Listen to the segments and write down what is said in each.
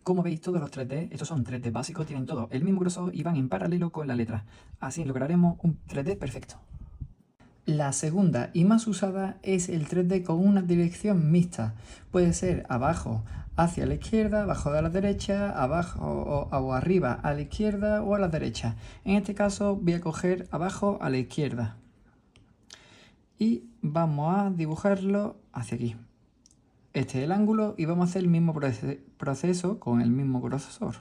Como veis, todos los 3D, estos son 3D básicos, tienen todo el mismo grosor y van en paralelo con la letra. Así lograremos un 3D perfecto. La segunda y más usada es el 3D con una dirección mixta. Puede ser abajo hacia la izquierda, abajo a la derecha, abajo o arriba a la izquierda o a la derecha. En este caso voy a coger abajo a la izquierda. Y vamos a dibujarlo hacia aquí. Este es el ángulo y vamos a hacer el mismo proceso con el mismo grosor.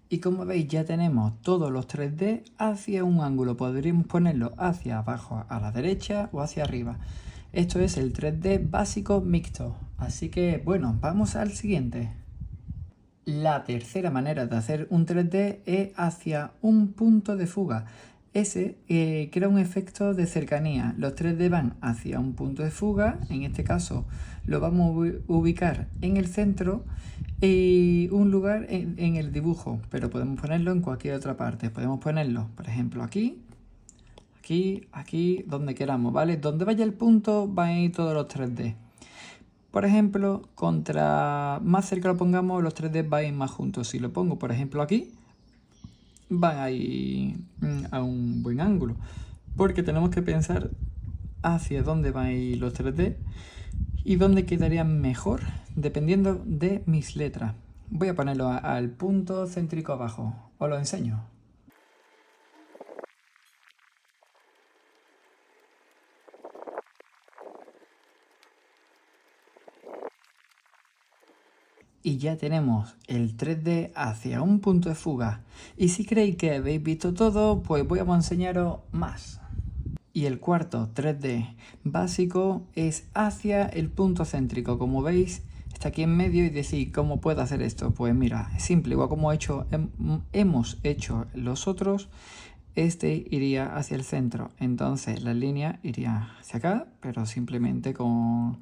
Y como veis ya tenemos todos los 3D hacia un ángulo. Podríamos ponerlo hacia abajo a la derecha o hacia arriba. Esto es el 3D básico mixto. Así que bueno, vamos al siguiente. La tercera manera de hacer un 3D es hacia un punto de fuga. Ese crea un efecto de cercanía. Los 3D van hacia un punto de fuga, en este caso lo vamos a ubicar en el centro y un lugar en el dibujo, pero podemos ponerlo en cualquier otra parte. Podemos ponerlo, por ejemplo, aquí, aquí, donde queramos, ¿vale? Donde vaya el punto van a ir todos los 3D. Por ejemplo, contra más cerca lo pongamos, los 3D van a ir más juntos. Si lo pongo, por ejemplo, aquí, van a ir a un buen ángulo. Porque tenemos que pensar hacia dónde van a ir los 3D y dónde quedarían mejor dependiendo de mis letras. Voy a ponerlo al punto céntrico abajo. Os lo enseño. Y ya tenemos el 3D hacia un punto de fuga. Y si creéis que habéis visto todo, pues voy a enseñaros más. Y el cuarto 3D básico es hacia el punto céntrico. Como veis, está aquí en medio y decís, ¿cómo puedo hacer esto? Pues mira, es simple, igual como hemos hecho los otros, este iría hacia el centro. Entonces la línea iría hacia acá, pero simplemente con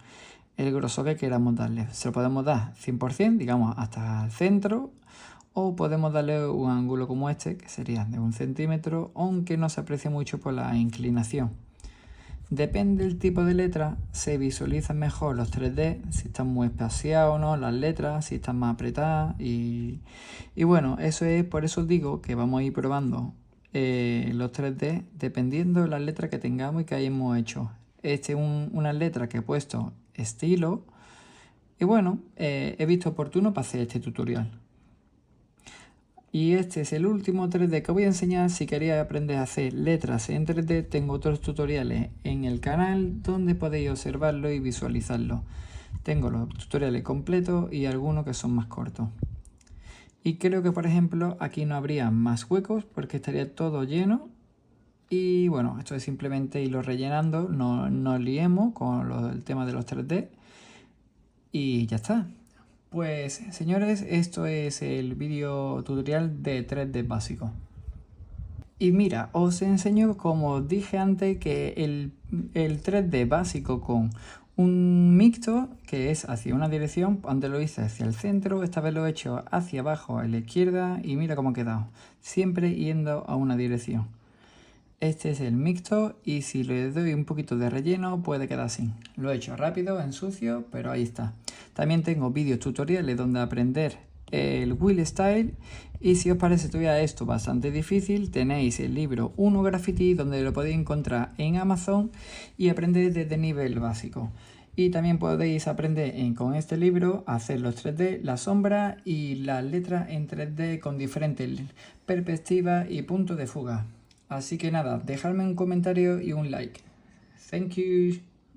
el grosor que queramos darle. Se lo podemos dar 100%, digamos, hasta el centro, o podemos darle un ángulo como este, que sería de 1 centímetro, aunque no se aprecia mucho por la inclinación. Depende del tipo de letra, se visualizan mejor los 3D, si están muy espaciados o no, las letras, si están más apretadas. Y bueno, eso es, por eso os digo que vamos a ir probando los 3D dependiendo de las letras que tengamos y que hayamos hecho. Este es una letra que he puesto estilo y bueno, he visto oportuno para hacer este tutorial. Y este es el último 3D que voy a enseñar. Si queréis aprender a hacer letras en 3D, tengo otros tutoriales en el canal donde podéis observarlo y visualizarlo. Tengo los tutoriales completos y algunos que son más cortos. Y creo que, por ejemplo, aquí no habría más huecos porque estaría todo lleno. Y bueno, esto es simplemente irlo rellenando, no liemos con el tema de los 3D. Y ya está. Pues señores, esto es el vídeo tutorial de 3D básico. Y mira, os enseño, como os dije antes, que el 3D básico con un mixto, que es hacia una dirección, antes lo hice hacia el centro, esta vez lo he hecho hacia abajo a la izquierda y mira cómo ha quedado, siempre yendo a una dirección. Este es el mixto y si le doy un poquito de relleno puede quedar así. Lo he hecho rápido, en sucio, pero ahí está. También tengo vídeos tutoriales donde aprender el Wheel Style y si os parece todavía esto bastante difícil, tenéis el libro 1 Graffiti donde lo podéis encontrar en Amazon y aprender desde nivel básico. Y también podéis aprender con este libro a hacer los 3D, la sombra y las letras en 3D con diferentes perspectivas y puntos de fuga. Así que nada, dejadme un comentario y un like. Thank you.